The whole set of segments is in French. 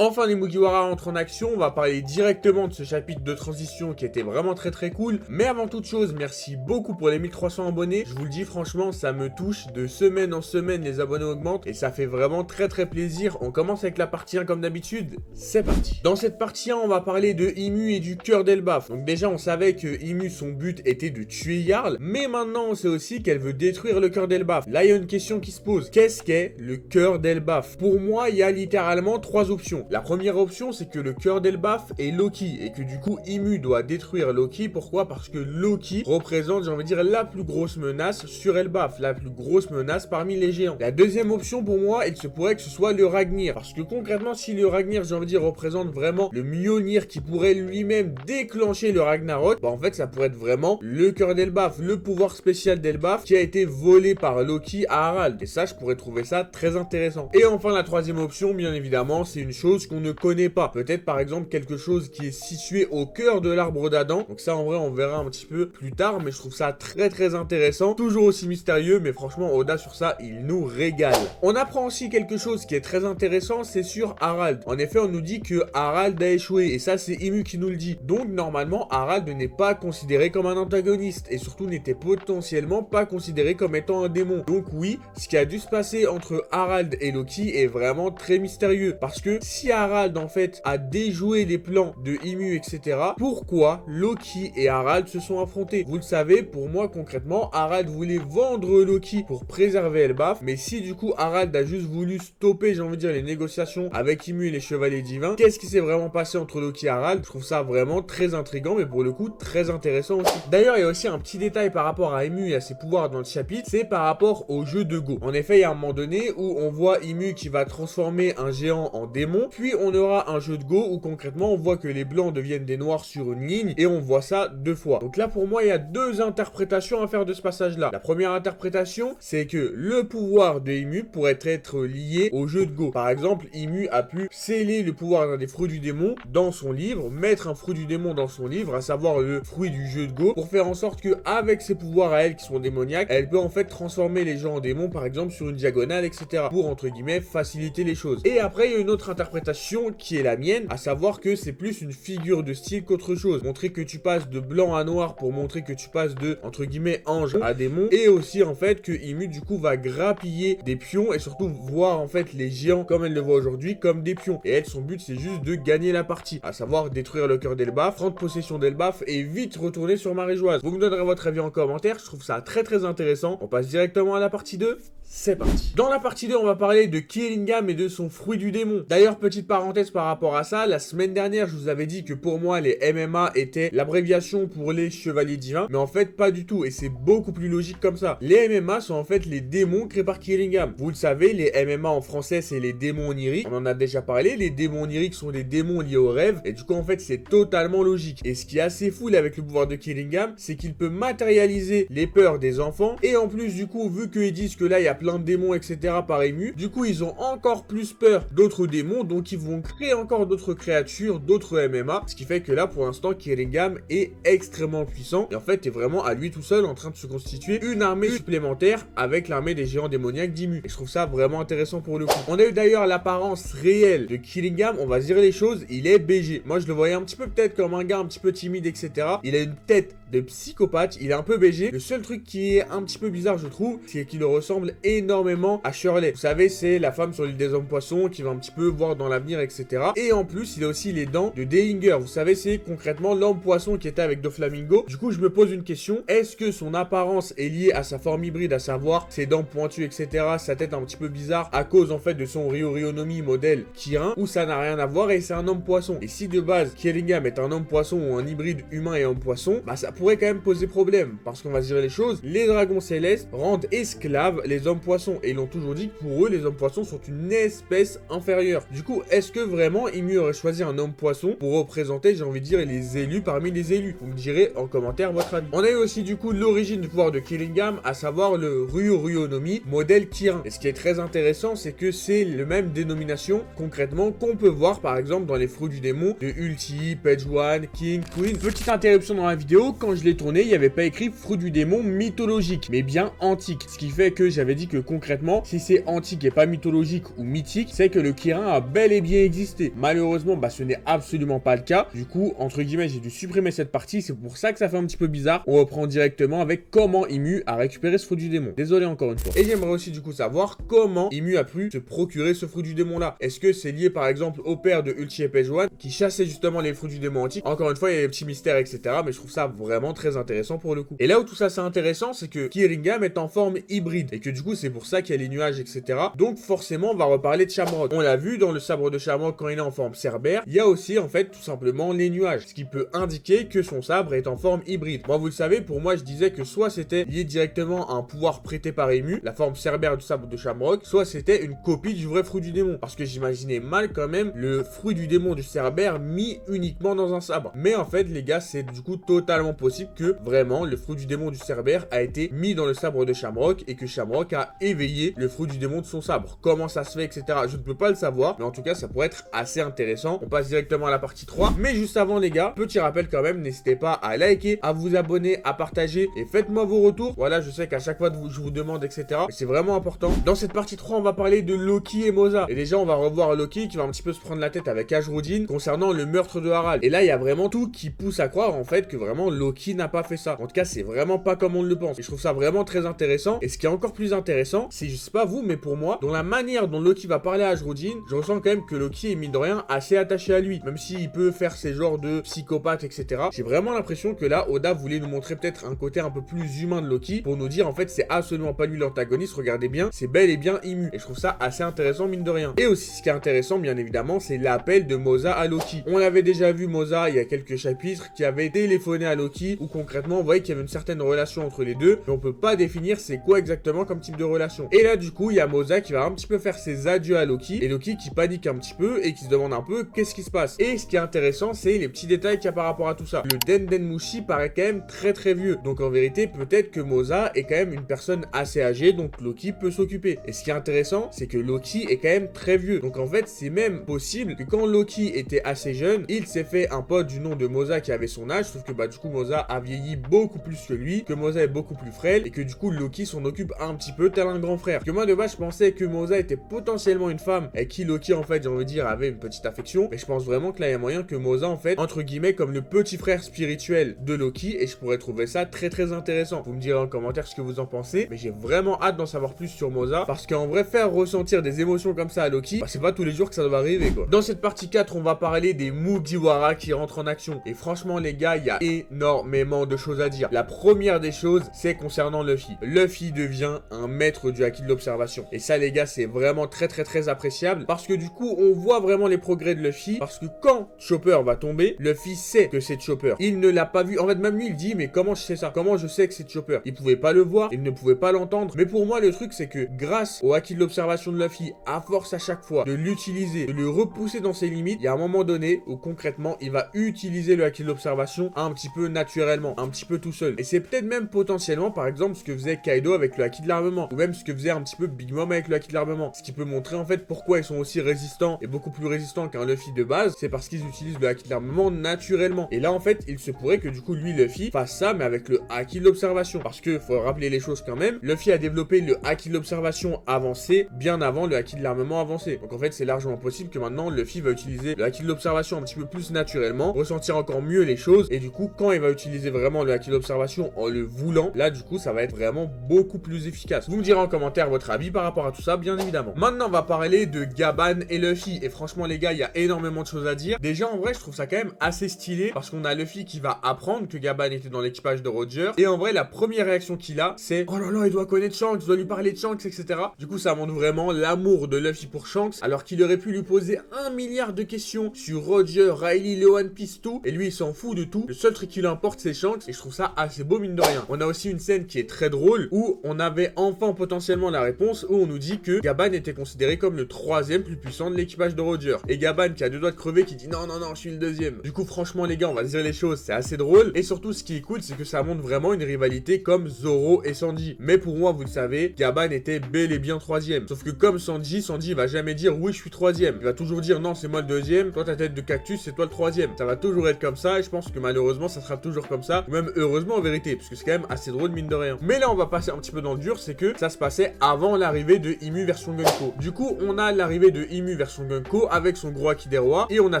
Enfin, les Mugiwara entrent en action, on va parler directement de ce chapitre de transition qui était vraiment très cool. Mais avant toute chose, merci beaucoup pour les 1300 abonnés. Je vous le dis franchement, ça me touche de semaine en semaine, les abonnés augmentent et ça fait vraiment très plaisir. On commence avec la partie 1 comme d'habitude, c'est parti. Dans cette partie 1, on va parler de Imu et du cœur d'Elbaf. Donc déjà, on savait que Imu, son but était de tuer Jarl, mais maintenant on sait aussi qu'elle veut détruire le cœur d'Elbaf. Là, il y a une question qui se pose. Qu'est-ce qu'est le cœur d'Elbaf? Pour moi, il y a littéralement 3 options. La première option, c'est que le cœur d'Elbaf est Loki et que du coup, Imu doit détruire Loki. Pourquoi? Parce que Loki représente, j'ai envie de dire, la plus grosse menace sur Elbaf, la plus grosse menace parmi les géants. La deuxième option pour moi, il se pourrait que ce soit le Ragnir, parce que concrètement, si le Ragnir, j'ai envie de dire, représente vraiment le Mjolnir qui pourrait lui-même déclencher le Ragnarok, bah en fait, ça pourrait être vraiment le cœur d'Elbaf, le pouvoir spécial d'Elbaf qui a été volé par Loki à Harald. Et ça, je pourrais trouver ça très intéressant. Et enfin, la troisième option, bien évidemment, c'est une chose qu'on ne connaît pas. Peut-être par exemple quelque chose qui est situé au cœur de l'arbre d'Adam. Donc ça en vrai on verra un petit peu plus tard, mais je trouve ça très intéressant. Toujours aussi mystérieux, mais franchement Oda sur ça il nous régale. On apprend aussi quelque chose qui est très intéressant, c'est sur Harald. En effet on nous dit que Harald a échoué et ça c'est Imu qui nous le dit. Donc normalement Harald n'est pas considéré comme un antagoniste et surtout n'était potentiellement pas considéré comme étant un démon. Donc oui, ce qui a dû se passer entre Harald et Loki est vraiment très mystérieux parce que si Harald en fait a déjoué les plans de Imu etc, pourquoi Loki et Harald se sont affrontés? Vous le savez, pour moi concrètement Harald voulait vendre Loki pour préserver Elbaf, mais si du coup Harald a juste voulu stopper, j'ai envie de dire, les négociations avec Imu et les chevaliers divins, qu'est-ce qui s'est vraiment passé entre Loki et Harald? Je trouve ça vraiment très intriguant, mais pour le coup très intéressant aussi. D'ailleurs il y a aussi un petit détail par rapport à Imu et à ses pouvoirs dans le chapitre, c'est par rapport au jeu de Go. En effet il y a un moment donné où on voit Imu qui va transformer un géant en démon, puis on aura un jeu de Go où concrètement on voit que les blancs deviennent des noirs sur une ligne et on voit ça 2 fois. Donc là pour moi il y a 2 interprétations à faire de ce passage là. La première interprétation c'est que le pouvoir de Imu pourrait être lié au jeu de Go. Par exemple Imu a pu sceller le pouvoir d'un des fruits du démon dans son livre, mettre un fruit du démon dans son livre, à savoir le fruit du jeu de Go, pour faire en sorte que avec ses pouvoirs à elle qui sont démoniaques, elle peut en fait transformer les gens en démons par exemple sur une diagonale etc, pour entre guillemets faciliter les choses. Et après il y a une autre interprétation qui est la mienne, à savoir que c'est plus une figure de style qu'autre chose. Montrer que tu passes de blanc à noir pour montrer que tu passes de, entre guillemets, ange à démon. Et aussi, en fait, que Imu, du coup, va grappiller des pions et surtout voir, en fait, les géants, comme elle le voit aujourd'hui, comme des pions. Et elle, son but, c'est juste de gagner la partie. À savoir, détruire le cœur d'Elbaf, prendre possession d'Elbaf et vite retourner sur Maréjoise. Vous me donnerez votre avis en commentaire. Je trouve ça très intéressant. On passe directement à la partie 2. C'est parti. Dans la partie 2, on va parler de Killingam et de son fruit du démon. D'ailleurs, petite parenthèse par rapport à ça, la semaine dernière, je vous avais dit que pour moi, les MMA étaient l'abréviation pour les chevaliers divins, mais en fait, pas du tout, et c'est beaucoup plus logique comme ça. Les MMA sont en fait les démons créés par Killingam. Vous le savez, les MMA en français, c'est les démons oniriques. On en a déjà parlé, les démons oniriques sont des démons liés aux rêves, et du coup, en fait, c'est totalement logique. Et ce qui est assez fou avec le pouvoir de Killingam, c'est qu'il peut matérialiser les peurs des enfants, et en plus, du coup, vu qu'ils disent que là, il y a plein de démons etc par Imu, du coup ils ont encore plus peur d'autres démons, donc ils vont créer encore d'autres créatures, d'autres MMA, ce qui fait que là pour l'instant Killingam est extrêmement puissant et en fait est vraiment à lui tout seul en train de se constituer une armée supplémentaire avec l'armée des géants démoniaques d'Imu, et je trouve ça vraiment intéressant pour le coup. On a eu d'ailleurs l'apparence réelle de Killingam, on va se dire les choses, il est BG. Moi je le voyais un petit peu peut-être comme un gars un petit peu timide etc, il a une tête de psychopathe, il est un peu BG. Le seul truc qui est un petit peu bizarre je trouve, c'est qu'il ressemble énormément à Shirley. Vous savez, c'est la femme sur l'île des hommes poissons qui va un petit peu voir dans l'avenir etc. Et en plus il a aussi les dents de Dillinger. Vous savez, c'est concrètement l'homme poisson qui était avec Doflamingo. Du coup je me pose une question, est-ce que son apparence est liée à sa forme hybride, à savoir ses dents pointues etc, sa tête un petit peu bizarre à cause en fait de son Ryo-Ryonomi modèle Kirin, ou ça n'a rien à voir et c'est un homme poisson? Et si de base Killingam est un homme poisson ou un hybride humain et homme poisson, bah ça pourrait quand même poser problème, parce qu'on va se dire les choses, les dragons célestes rendent esclaves les hommes poissons, et ils l'ont toujours dit que pour eux les hommes poissons sont une espèce inférieure. Du coup est-ce que vraiment Imu aurait choisi un homme poisson pour représenter, j'ai envie de dire, les élus parmi les élus? Vous me direz en commentaire votre avis. On a eu aussi du coup l'origine du pouvoir de Killingam, à savoir le Ryo-Ryonomi modèle Kirin, et ce qui est très intéressant c'est que c'est le même dénomination concrètement qu'on peut voir par exemple dans les fruits du démon de Ulti, Page One, King, Queen. Petite interruption dans la vidéo, quand quand je l'ai tourné, il n'y avait pas écrit fruit du démon mythologique, mais bien antique. Ce qui fait que j'avais dit que concrètement, si c'est antique et pas mythologique ou mythique, c'est que le Kirin a bel et bien existé. Malheureusement, ce n'est absolument pas le cas. Du coup, entre guillemets, j'ai dû supprimer cette partie. C'est pour ça que ça fait un petit peu bizarre. On reprend directement avec comment Imu a récupéré ce fruit du démon. Désolé encore une fois. Et j'aimerais aussi du coup savoir comment Imu a pu se procurer ce fruit du démon là. Est-ce que c'est lié par exemple au père de Ulchi et Pejuan qui chassait justement les fruits du démon antique? Encore une fois, il y a des petits mystères, etc. Mais je trouve ça vraiment très intéressant pour le coup. Et là où tout ça c'est intéressant, c'est que Kiringam est en forme hybride. Et que du coup, c'est pour ça qu'il y a les nuages, etc. Donc forcément, on va reparler de Shamrock. On l'a vu dans le sabre de Shamrock quand il est en forme Cerbère. Il y a aussi en fait tout simplement les nuages. Ce qui peut indiquer que son sabre est en forme hybride. Moi, vous le savez, pour moi, je disais que soit c'était lié directement à un pouvoir prêté par Imu, la forme Cerbère du sabre de Shamrock, soit c'était une copie du vrai fruit du démon. Parce que j'imaginais mal quand même le fruit du démon du Cerbère mis uniquement dans un sabre. Mais en fait, les gars, c'est du coup totalement possible que vraiment le fruit du démon du Cerbère a été mis dans le sabre de Shamrock et que Shamrock a éveillé le fruit du démon de son sabre. Comment ça se fait, etc. Je ne peux pas le savoir, mais en tout cas, ça pourrait être assez intéressant. On passe directement à la partie 3. Mais juste avant, les gars, petit rappel quand même, n'hésitez pas à liker, à vous abonner, à partager et faites-moi vos retours. Voilà, je sais qu'à chaque fois je vous demande, etc. Mais c'est vraiment important. Dans cette partie 3, on va parler de Loki et Moza. Et déjà, on va revoir Loki qui va un petit peu se prendre la tête avec Ashrudin concernant le meurtre de Harald. Et là, il y a vraiment tout qui pousse à croire en fait que vraiment Loki n'a pas fait ça. En tout cas, c'est vraiment pas comme on le pense. Et je trouve ça vraiment très intéressant. Et ce qui est encore plus intéressant, c'est, je sais pas vous, mais pour moi, dans la manière dont Loki va parler à Ashrudin, je ressens quand même que Loki est mine de rien assez attaché à lui. Même s'il peut faire ces genres de psychopathe, etc. J'ai vraiment l'impression que là, Oda voulait nous montrer peut-être un côté un peu plus humain de Loki pour nous dire en fait c'est absolument pas lui l'antagoniste, regardez bien, c'est bel et bien Imu. Et je trouve ça assez intéressant mine de rien. Et aussi ce qui est intéressant bien évidemment, c'est l'appel de Moza à Loki. On avait déjà vu Moza il y a quelques chapitres qui avait téléphoné à Loki où concrètement on voyait qu'il y avait une certaine relation entre les deux, mais on peut pas définir c'est quoi exactement comme type de relation. Et là du coup il y a Moza qui va un petit peu faire ses adieux à Loki et Loki qui panique un petit peu et qui se demande un peu qu'est-ce qui se passe. Et ce qui est intéressant c'est les petits détails qu'il y a par rapport à tout ça. Le Denden Mushi paraît quand même très vieux, donc en vérité peut-être que Moza est quand même une personne assez âgée, donc Loki peut s'occuper. Et ce qui est intéressant c'est que Loki est quand même très vieux, donc en fait c'est même possible que quand Loki était assez jeune, il s'est fait un pote du nom de Moza qui avait son âge, sauf que du coup Moza a vieilli beaucoup plus que lui, que Moza est beaucoup plus frêle et que du coup Loki s'en occupe un petit peu tel un grand frère. Parce que moi de base je pensais que Moza était potentiellement une femme et qui Loki en fait j'ai envie de dire avait une petite affection, mais je pense vraiment que là il y a moyen que Moza en fait entre guillemets comme le petit frère spirituel de Loki, et je pourrais trouver ça très intéressant. Vous me direz en commentaire ce que vous en pensez, mais j'ai vraiment hâte d'en savoir plus sur Moza parce qu'en vrai faire ressentir des émotions comme ça à Loki, c'est pas tous les jours que ça doit arriver quoi. Dans cette partie 4 on va parler des Mugiwara qui rentrent en action et franchement les gars il y a énormément de choses à dire. La première des choses c'est concernant Luffy. Luffy devient un maître du haki de l'observation et ça les gars c'est vraiment très appréciable parce que du coup on voit vraiment les progrès de Luffy parce que quand Chopper va tomber, Luffy sait que c'est Chopper. Il ne l'a pas vu, en fait même lui il dit mais comment je sais ça? Comment je sais que c'est Chopper? Il pouvait pas le voir, il ne pouvait pas l'entendre, mais pour moi le truc c'est que grâce au haki de l'observation de Luffy, à force à chaque fois de l'utiliser, de le repousser dans ses limites, il y a un moment donné où concrètement il va utiliser le haki de l'observation un petit peu naturellement, un petit peu tout seul. Et c'est peut-être même potentiellement par exemple ce que faisait Kaido avec le haki de l'armement, ou même ce que faisait un petit peu Big Mom avec le haki de l'armement. Ce qui peut montrer en fait pourquoi ils sont aussi résistants et beaucoup plus résistants qu'un Luffy de base, c'est parce qu'ils utilisent le haki de l'armement naturellement. Et là en fait il se pourrait que du coup lui Luffy fasse ça mais avec le haki de l'observation. Parce que faut rappeler les choses quand même, Luffy a développé le haki de l'observation avancé bien avant le haki de l'armement avancé. Donc en fait c'est largement possible que maintenant Luffy va utiliser le haki de l'observation un petit peu plus naturellement, ressentir encore mieux les choses, et du coup quand il va utiliser vraiment le haki de l'observation en le voulant, là du coup ça va être vraiment beaucoup plus efficace. Vous me direz en commentaire votre avis par rapport à tout ça bien évidemment. Maintenant on va parler de Gaban et Luffy et franchement les gars il y a énormément de choses à dire. Déjà en vrai je trouve ça quand même assez stylé parce qu'on a Luffy qui va apprendre que Gaban était dans l'équipage de Roger, et en vrai la première réaction qu'il a c'est oh là là il doit connaître Shanks, il doit lui parler de Shanks, etc. Du coup ça montre vraiment l'amour de Luffy pour Shanks alors qu'il aurait pu lui poser 1 milliard de questions sur Roger, Riley, le One Piece, tout, et lui il s'en fout de tout. Le seul truc qui lui importe c'est Shanks, et je trouve ça assez beau mine de rien. On a aussi une scène qui est très drôle où on avait enfin potentiellement la réponse, où on nous dit que Gaban était considéré comme le 3e plus puissant de l'équipage de Roger, et Gaban qui a 2 doigts de crever qui dit non je suis le 2e. Du coup franchement les gars on va se dire les choses, c'est assez drôle, et surtout ce qui est cool c'est que ça montre vraiment une rivalité comme Zoro et Sanji. Mais pour moi vous le savez, Gaban était bel et bien 3e, sauf que comme Sanji va jamais dire oui je suis 3e, il va toujours dire non c'est moi le 2e, toi ta tête de cactus, c'est toi le troisième. Ça va toujours être comme ça et je pense que malheureusement ça sera toujours comme ça, ou même heureusement en vérité, parce que c'est quand même assez drôle mine de rien. Mais là on va passer un petit peu dans le dur, c'est que ça se passait avant l'arrivée de Imu version Gunko. Du coup on a l'arrivée de Imu version Gunko avec son gros haki des rois et on a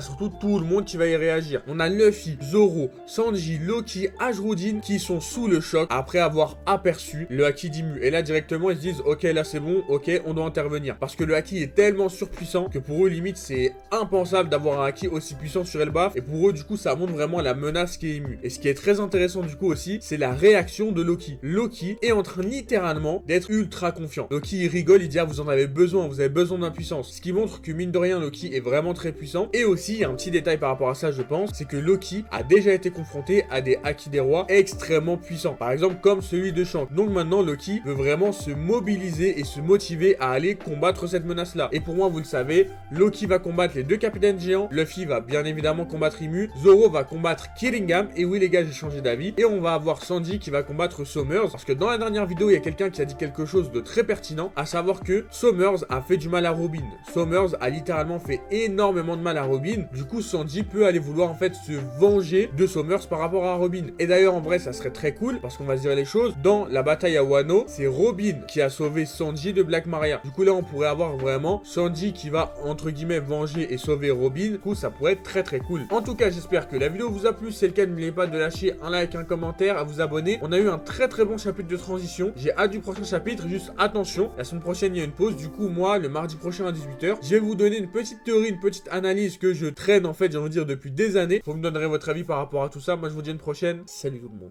surtout tout le monde qui va y réagir. On a Luffy, Zoro, Sanji, Loki, Ashrodin qui sont sous le choc après avoir aperçu le haki d'Imu. Et là directement ils se disent ok là c'est bon, ok on doit intervenir. Parce que le haki est tellement surpuissant que pour eux limite c'est impensable d'avoir un haki aussi puissant sur Elbaf. Et pour eux du coup ça montre vraiment la menace qui est Imu. Et ce qui est très intéressant du coup aussi, c'est la réaction de Loki. Loki est en train littéralement d'être ultra confiant. Loki il rigole, il dit ah vous en avez besoin d'impuissance. Ce qui montre que mine de rien Loki est vraiment très puissant. Et aussi il y a un petit détail par rapport à ça je pense, c'est que Loki a déjà été confronté à des haki des rois extrêmement puissants. Par exemple comme celui de Shanks. Donc maintenant Loki veut vraiment se mobiliser et se motiver à aller combattre cette menace là. Et pour moi vous le savez, Loki va combattre les deux capitaines géants, Luffy va bien évidemment combattre Imu, Zoro va combattre Killingham, et oui les gars j'ai changé d'avis, et on va avoir Sanji qui va combattre Summers, parce que dans la dernière vidéo il y a quelqu'un qui a dit quelque chose de très pertinent, à savoir que Summers a fait du mal à Robin. Summers a littéralement fait énormément de mal à Robin, du coup Sanji peut aller vouloir en fait se venger de Summers par rapport à Robin. Et d'ailleurs en vrai ça serait très cool, parce qu'on va se dire les choses, dans la bataille à Wano, c'est Robin qui a sauvé Sanji de Black Maria. Du coup là on pourrait avoir vraiment Sanji qui va entre guillemets venger et sauver Robin, du coup ça pourrait être très très cool. En tout cas j'espère que la vidéo vous a plu, si c'est le cas n'oubliez pas de lâcher un like, un commentaire, à vous abonner. On a eu un très très bon chapitre de transition, j'ai hâte du prochain chapitre, juste attention, la semaine prochaine il y a une pause, du coup moi le mardi prochain à 18 h, je vais vous donner une petite théorie, une petite analyse que je traîne en fait j'ai envie de dire depuis des années. Vous me donnerez votre avis par rapport à tout ça, moi je vous dis à une prochaine, salut tout le monde.